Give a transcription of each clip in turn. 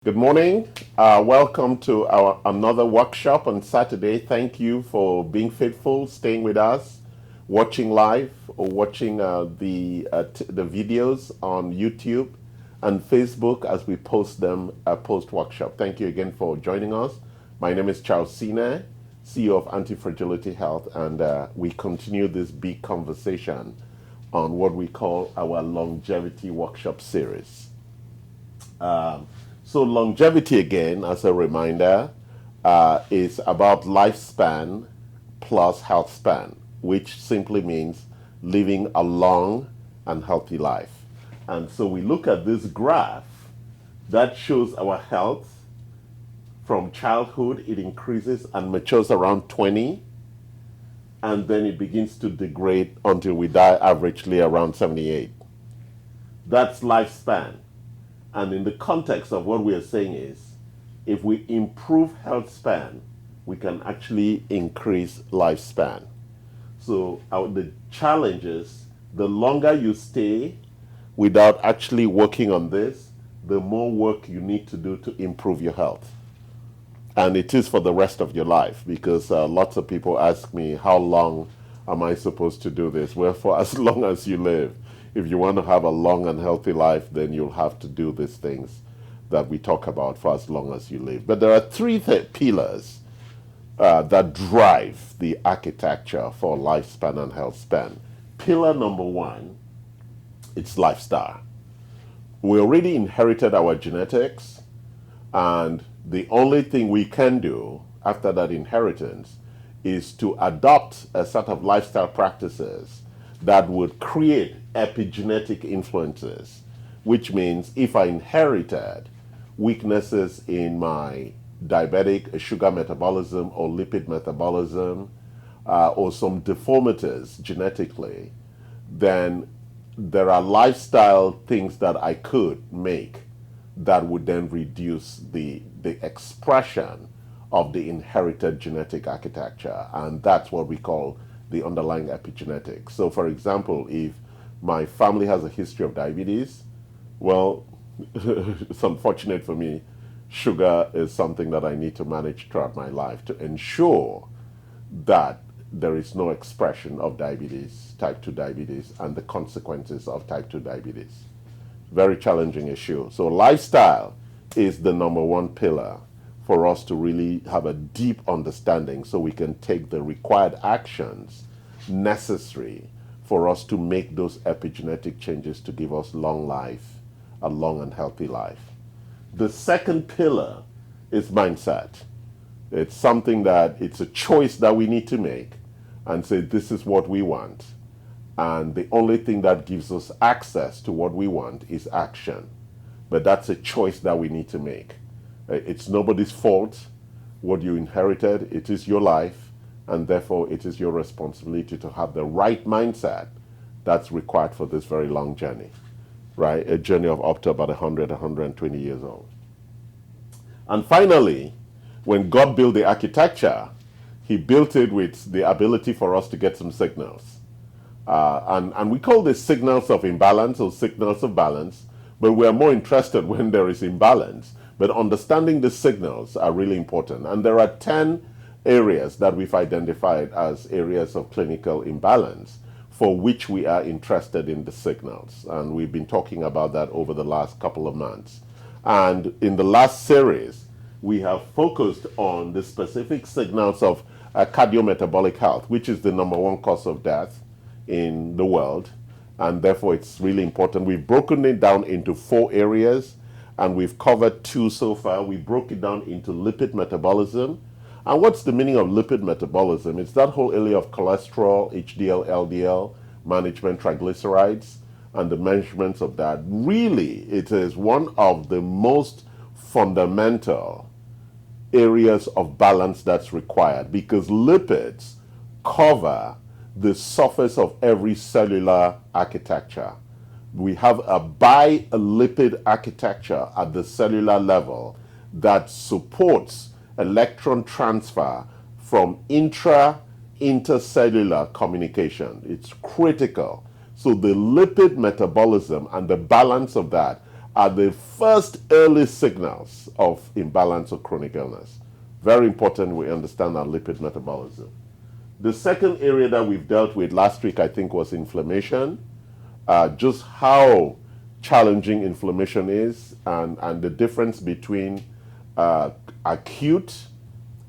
Good morning. Welcome to our another workshop on Saturday. Thank you for being faithful, staying with us, watching live or watching the videos on YouTube and Facebook as we post them post workshop. Thank you again for joining us. My name is Charles Sine, CEO of Anti-Fragility Health, and we continue this big conversation on what we call our longevity workshop series. So longevity, again, as a reminder, is about lifespan plus health span, which simply means living a long and healthy life. And so we look at this graph that shows our health from childhood. It increases and matures around 20, and then it begins to degrade until we die averagely around 78. That's lifespan. And in the context of what we are saying is, if we improve health span, we can actually increase lifespan. So the challenge is, the longer you stay without actually working on this, the more work you need to do to improve your health. And it is for the rest of your life, because lots of people ask me, how long am I supposed to do this? Well, for as long as you live. If you want to have a long and healthy life, then you'll have to do these things that we talk about for as long as you live. But there are three pillars that drive the architecture for lifespan and health span. Pillar number one, it's lifestyle. We already inherited our genetics, and the only thing we can do after that inheritance is to adopt a set of lifestyle practices that would create epigenetic influences, which means if I inherited weaknesses in my diabetic sugar metabolism or lipid metabolism, or some deformities genetically, then there are lifestyle things that I could make that would then reduce the expression of the inherited genetic architecture. And that's what we call the underlying epigenetics. So for example, if my family has a history of diabetes, well, it's unfortunate for me, sugar is something that I need to manage throughout my life to ensure that there is no expression of diabetes, type 2 diabetes, and the consequences of type 2 diabetes. Very challenging issue. So lifestyle is the number one pillar for us to really have a deep understanding so we can take the required actions necessary for us to make those epigenetic changes to give us long life, a long and healthy life. The second pillar is mindset. It's something that it's a choice that we need to make and say, this is what we want. And the only thing that gives us access to what we want is action. But that's a choice that we need to make. It's nobody's fault what you inherited. It is your life, and therefore it is your responsibility to have the right mindset that's required for this very long journey, right? A journey of up to about 100, 120 years old. And finally, when God built the architecture, he built it with the ability for us to get some signals. And we call this signals of imbalance or signals of balance, but we're more interested when there is imbalance. But understanding the signals are really important. And there are 10 areas that we've identified as areas of clinical imbalance for which we are interested in the signals. And we've been talking about that over the last couple of months. And in the last series, we have focused on the specific signals of cardiometabolic health, which is the number one cause of death in the world. And therefore, it's really important. We've broken it down into 4 areas, and we've covered 2 so far. We broke it down into lipid metabolism. And what's the meaning of lipid metabolism? It's that whole area of cholesterol, HDL, LDL, management, triglycerides, and the measurements of that. Really, it is one of the most fundamental areas of balance that's required, because lipids cover the surface of every cellular architecture. We have a bi-lipid architecture at the cellular level that supports electron transfer from intercellular communication. It's critical. So the lipid metabolism and the balance of that are the first early signals of imbalance or chronic illness. Very important we understand our lipid metabolism. The second area that we've dealt with last week, I think, was inflammation. Just how challenging inflammation is, and the difference between acute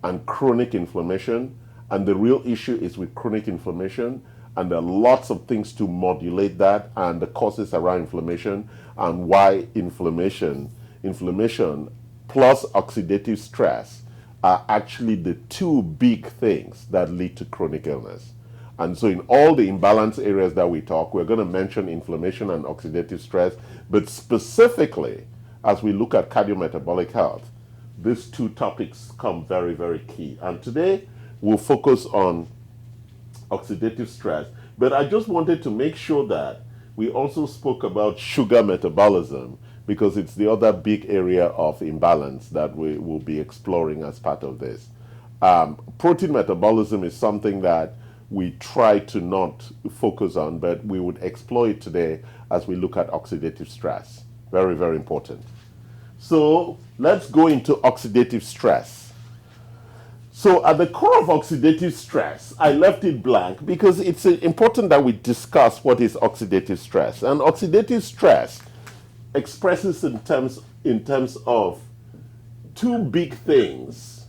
and chronic inflammation. And the real issue is with chronic inflammation, and there are lots of things to modulate that, and the causes around inflammation, and why inflammation plus oxidative stress are actually the two big things that lead to chronic illness. And so in all the imbalance areas that we talk, we're going to mention inflammation and oxidative stress, but specifically, as we look at cardiometabolic health, these two topics come very, very key. And today, we'll focus on oxidative stress, but I just wanted to make sure that we also spoke about sugar metabolism, because it's the other big area of imbalance that we will be exploring as part of this. Protein metabolism is something that we try to not focus on, but we would explore it today as we look at oxidative stress. Very, very important. So let's go into oxidative stress. So at the core of oxidative stress, I left it blank because it's important that we discuss what is oxidative stress. And oxidative stress expresses in terms of two big things: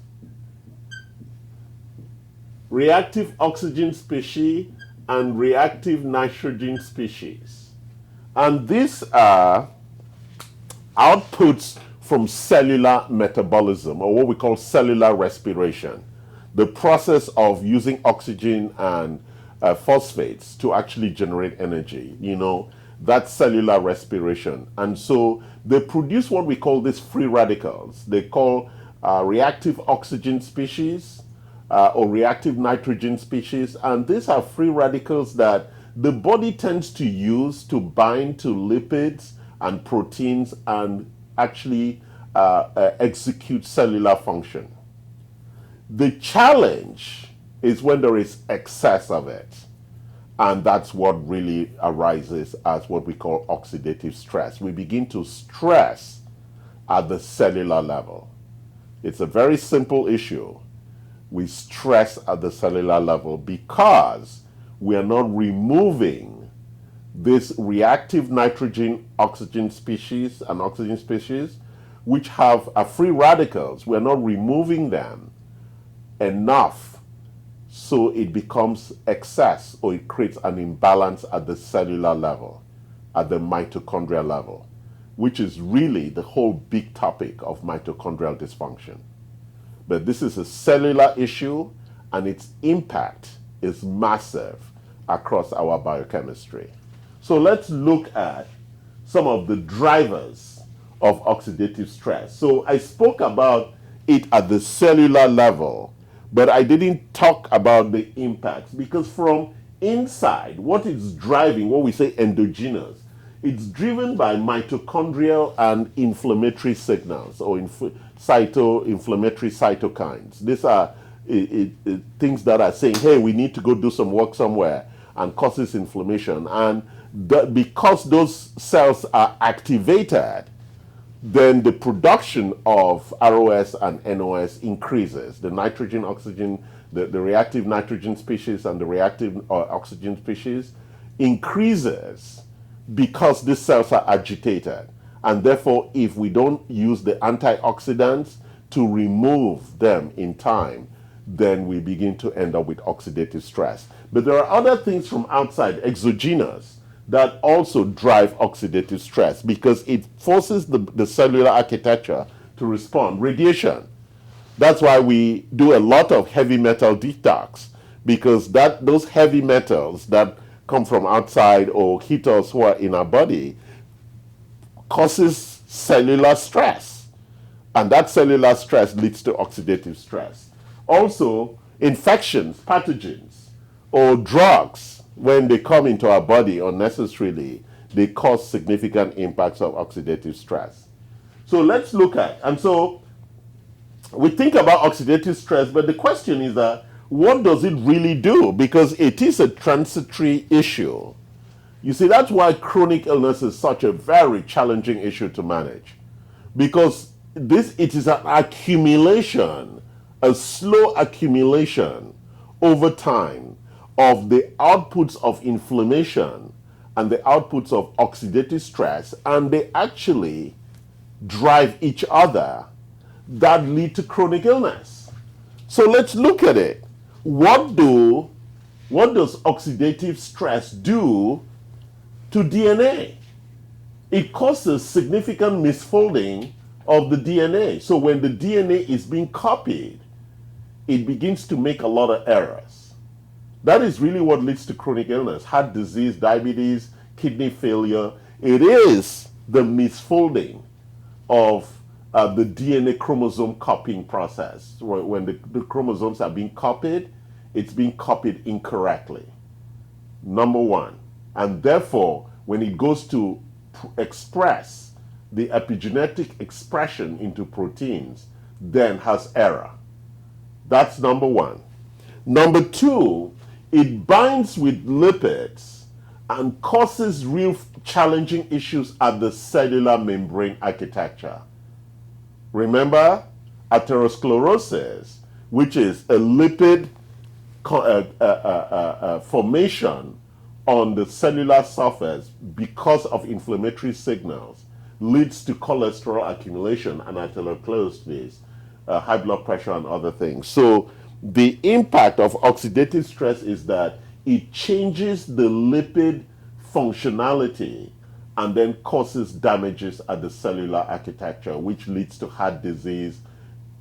reactive oxygen species and reactive nitrogen species. And these are outputs from cellular metabolism, or what we call cellular respiration, the process of using oxygen and phosphates to actually generate energy. That's cellular respiration. And so they produce what we call these free radicals. They call reactive oxygen species or reactive nitrogen species. And these are free radicals that the body tends to use to bind to lipids and proteins and actually execute cellular function. The challenge is when there is excess of it. And that's what really arises as what we call oxidative stress. We begin to stress at the cellular level. It's a very simple issue. We stress at the cellular level because we are not removing this reactive nitrogen oxygen species and oxygen species, which have free radicals. We're not removing them enough so it becomes excess, or it creates an imbalance at the cellular level, at the mitochondrial level, which is really the whole big topic of mitochondrial dysfunction. But this is a cellular issue, and its impact is massive across our biochemistry. So let's look at some of the drivers of oxidative stress. So I spoke about it at the cellular level, but I didn't talk about the impacts, because from inside, what is driving, what we say endogenous, it's driven by mitochondrial and inflammatory signals, or inflammatory cytokines. These are things that are saying, hey, we need to go do some work somewhere, and causes inflammation. And because those cells are activated, then the production of ROS and NOS increases. The nitrogen, oxygen, the reactive nitrogen species and the reactive oxygen species increases because these cells are agitated. And therefore, if we don't use the antioxidants to remove them in time, then we begin to end up with oxidative stress. But there are other things from outside, exogenous, that also drive oxidative stress, because it forces the cellular architecture to respond. Radiation. That's why we do a lot of heavy metal detox, because those heavy metals that come from outside or hit us who are in our body causes cellular stress. And that cellular stress leads to oxidative stress. Also, infections, pathogens, or drugs, when they come into our body unnecessarily, they cause significant impacts of oxidative stress. So let's look at, and so we think about oxidative stress, but the question is that what does it really do? Because it is a transitory issue. You see, that's why chronic illness is such a very challenging issue to manage, because it is an accumulation, a slow accumulation over time of the outputs of inflammation and the outputs of oxidative stress, and they actually drive each other that lead to chronic illness. So let's look at it. What does oxidative stress do to DNA? It causes significant misfolding of the DNA. So when the DNA is being copied, it begins to make a lot of errors. That is really what leads to chronic illness: heart disease, diabetes, kidney failure. It is the misfolding of the DNA chromosome copying process. When the chromosomes are being copied, it's being copied incorrectly. Number one. And therefore, when it goes to express the epigenetic expression into proteins, then has error. That's number one. Number two, it binds with lipids and causes real challenging issues at the cellular membrane architecture. Remember, atherosclerosis, which is a lipid formation on the cellular surface because of inflammatory signals, leads to cholesterol accumulation and atherosclerosis, high blood pressure, and other things. So the impact of oxidative stress is that it changes the lipid functionality and then causes damages at the cellular architecture, which leads to heart disease,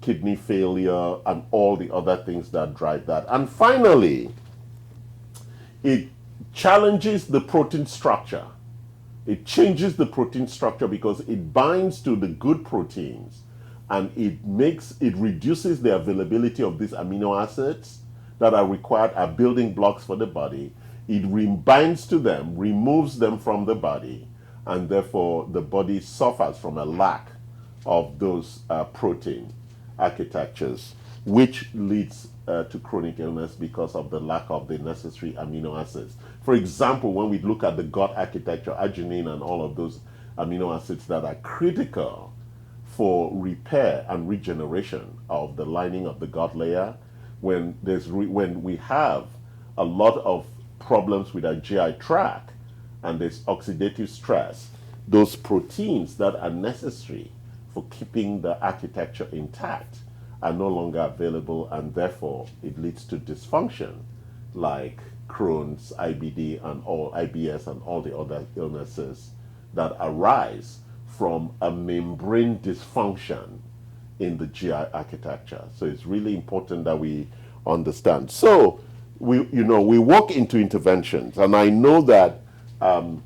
kidney failure, and all the other things that drive that. And finally, it challenges the protein structure. It changes the protein structure because it binds to the good proteins, and it reduces the availability of these amino acids that are required, are building blocks for the body. It binds to them, removes them from the body, and therefore the body suffers from a lack of those protein architectures, which leads to chronic illness because of the lack of the necessary amino acids. For example, when we look at the gut architecture, arginine and all of those amino acids that are critical for repair and regeneration of the lining of the gut layer, when we have a lot of problems with our GI tract and there's oxidative stress, those proteins that are necessary for keeping the architecture intact are no longer available, and therefore it leads to dysfunction like Crohn's, IBD, and all IBS and all the other illnesses that arise from a membrane dysfunction in the GI architecture. So it's really important that we understand. So we walk into interventions, and I know that I'm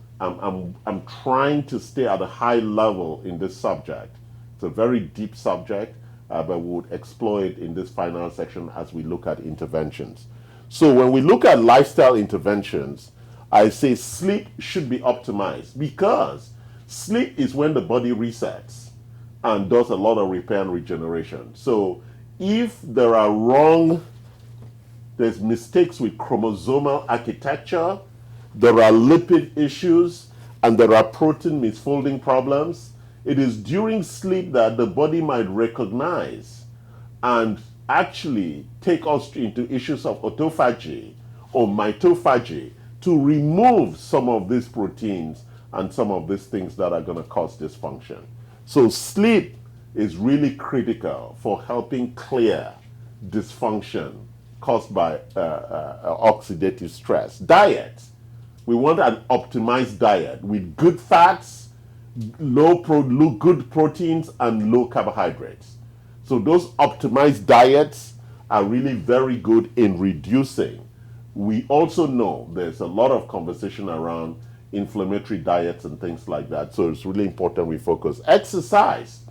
trying to stay at a high level in this subject. It's a very deep subject, but we would explore it in this final section as we look at interventions. So when we look at lifestyle interventions, I say sleep should be optimized, because sleep is when the body resets and does a lot of repair and regeneration. So if there's mistakes with chromosomal architecture, there are lipid issues, and there are protein misfolding problems, it is during sleep that the body might recognize and actually take us into issues of autophagy or mitophagy to remove some of these proteins and some of these things that are going to cause dysfunction. So sleep is really critical for helping clear dysfunction caused by oxidative stress. Diet. We want an optimized diet with good fats, good proteins, and low carbohydrates. So those optimized diets are really very good in reducing. We also know there's a lot of conversation around inflammatory diets and things like that. So it's really important we focus. Exercise.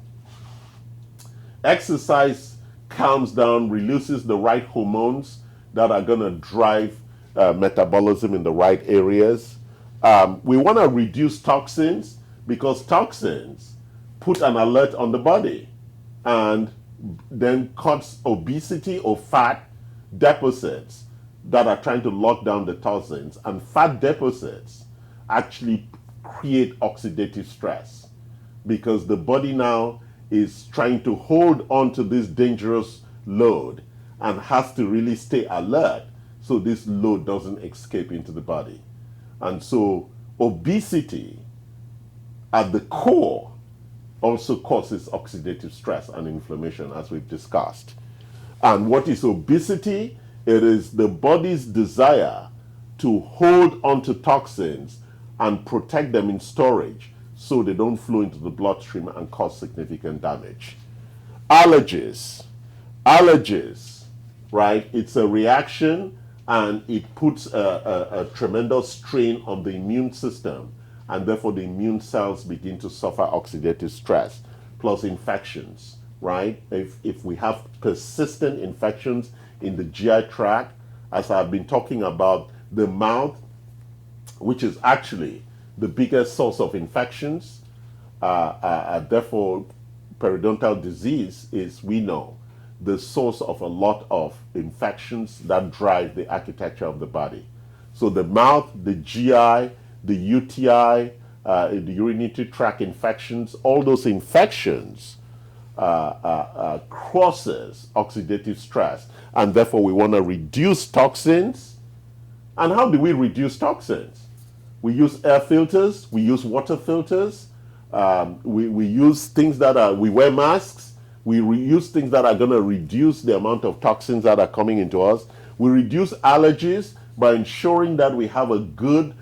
Exercise calms down, releases the right hormones that are going to drive metabolism in the right areas. We want to reduce toxins, because toxins put an alert on the body and then cause obesity or fat deposits that are trying to lock down the toxins. And fat deposits actually create oxidative stress, because the body now is trying to hold on to this dangerous load and has to really stay alert so this load doesn't escape into the body. And so obesity at the core also causes oxidative stress and inflammation, as we've discussed. And what is obesity? It is the body's desire to hold onto toxins and protect them in storage so they don't flow into the bloodstream and cause significant damage. Allergies. Allergies, right? It's a reaction, and it puts a tremendous strain on the immune system, and therefore the immune cells begin to suffer oxidative stress, plus infections, right? If we have persistent infections in the GI tract, as I've been talking about, the mouth, which is actually the biggest source of infections, therefore periodontal disease is, we know, the source of a lot of infections that drive the architecture of the body. So the mouth, the GI, the UTI, the urinary tract infections, all those infections causes oxidative stress, and therefore we want to reduce toxins. And how do we reduce toxins? We use air filters, we use water filters, we use things that are, we wear masks, we use things that are going to reduce the amount of toxins that are coming into us. We reduce allergies by ensuring that we have a good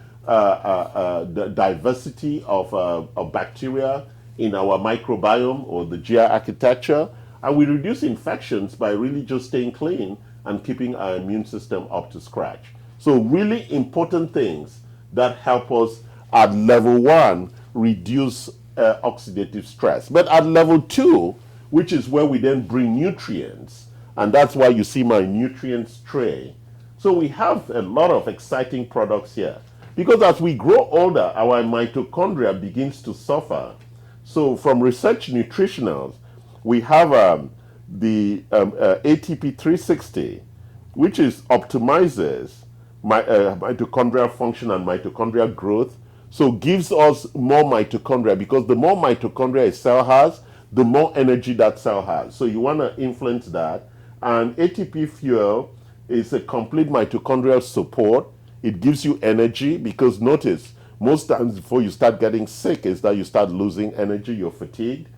diversity of bacteria in our microbiome or the GI architecture. And we reduce infections by really just staying clean and keeping our immune system up to scratch. So really important things that help us at level 1 reduce oxidative stress. But at level 2, which is where we then bring nutrients, and that's why you see my nutrients tray. So we have a lot of exciting products here, because as we grow older, our mitochondria begins to suffer. So from Research Nutritionals, we have the ATP 360, which is optimizes mitochondrial function and mitochondrial growth. So gives us more mitochondria, because the more mitochondria a cell has, the more energy that cell has. So you want to influence that. And ATP fuel is a complete mitochondrial support. It gives you energy, because notice, most times before you start getting sick is that you start losing energy, you're fatigued.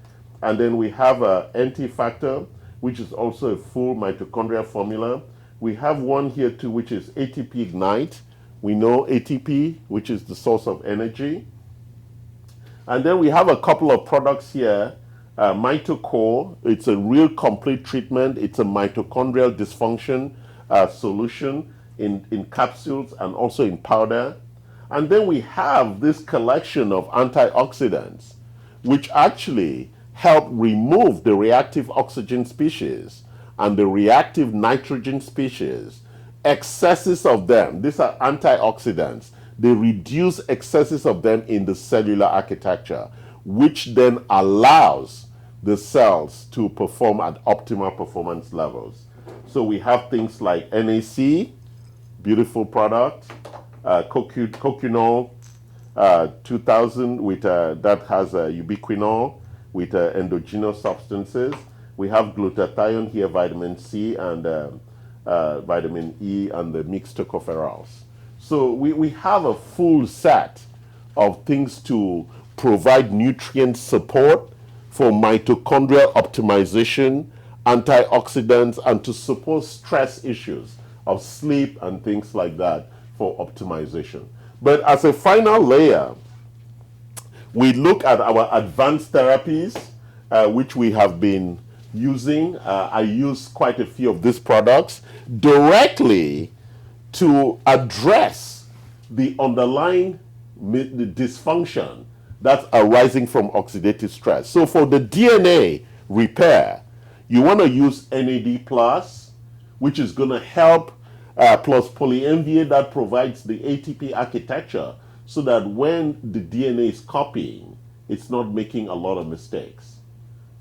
And then we have a NT factor, which is also a full mitochondrial formula. We have one here too, which is ATP Ignite. We know ATP, which is the source of energy. And then we have a couple of products here. MitoCore, it's a real complete treatment. It's a mitochondrial dysfunction solution in capsules and also in powder. And then we have this collection of antioxidants, which actually help remove the reactive oxygen species and the reactive nitrogen species. Excesses of them, these are antioxidants. They reduce excesses of them in the cellular architecture, which then allows the cells to perform at optimal performance levels. So we have things like NAC, beautiful product, Coquinol 2000 with that has ubiquinol with endogenous substances. We have glutathione here, vitamin C and vitamin E, and the mixed tocopherols. So we have a full set of things to provide nutrient support for mitochondrial optimization, antioxidants, and to support stress issues of sleep and things like that for optimization. But as a final layer, we look at our advanced therapies, which we have been using. I use quite a few of these products directly to address the underlying dysfunction that's arising from oxidative stress. So for the DNA repair, you want to use NAD+, which is going to help, plus poly-MVA that provides the ATP architecture, so that when the DNA is copying, it's not making a lot of mistakes,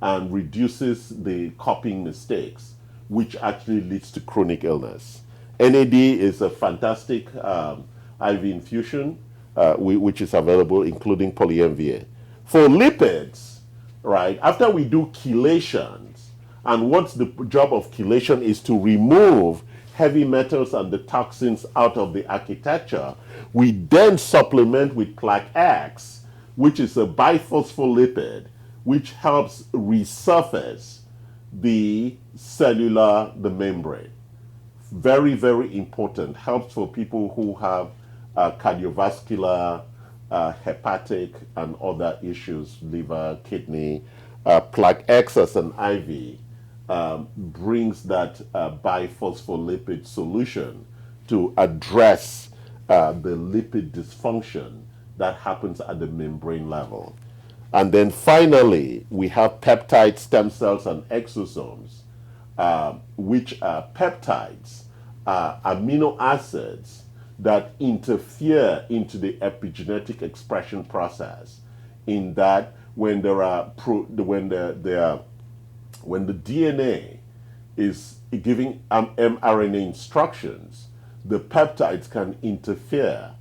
and reduces the copying mistakes, which actually leads to chronic illness. NAD is a fantastic IV infusion. which is available, including poly-MVA. For lipids, right, after we do chelations, and what's the job of chelation is to remove heavy metals and the toxins out of the architecture, we then supplement with plaque X, which is a biphospholipid, which helps resurface the membrane. Very, very important. Helps for people who have cardiovascular, hepatic, and other issues, liver, kidney. Plaque X as an IV brings that biphospholipid solution to address the lipid dysfunction that happens at the membrane level. And then finally, we have peptide stem cells and exosomes, which are peptides, amino acids that interfere into the epigenetic expression process. In that, when there are when the DNA is giving mRNA instructions, the peptides can interfere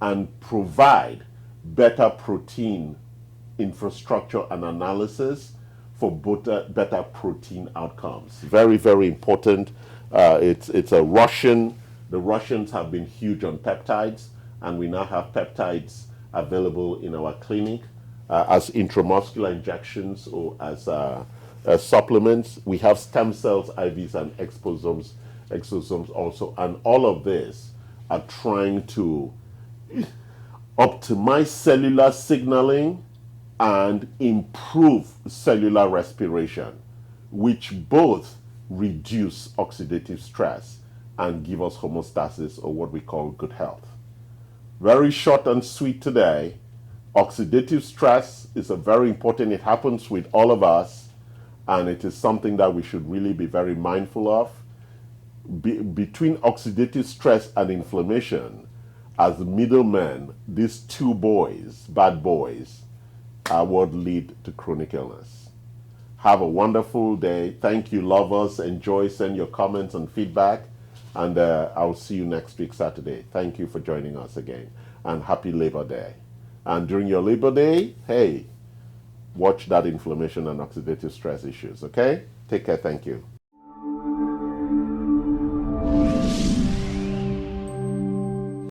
and provide better protein infrastructure and analysis for better protein outcomes. Very, very important. It's a Russian. The Russians have been huge on peptides, and we now have peptides available in our clinic as intramuscular injections or as supplements. We have stem cells, IVs, and exosomes also, and all of this are trying to optimize cellular signaling and improve cellular respiration, which both reduce oxidative stress and give us homeostasis, or what we call good health. Very short and sweet today. Oxidative stress is a very important, it happens with all of us, and it is something that we should really be very mindful of. Between oxidative stress and inflammation, as middlemen, these two boys, bad boys, are what lead to chronic illness. Have a wonderful day. Thank you, lovers. Enjoy. Send your comments and feedback. And I'll see you next week, Saturday. Thank you for joining us again. And happy Labor Day. And during your Labor Day, hey, watch that inflammation and oxidative stress issues, okay? Take care. Thank you.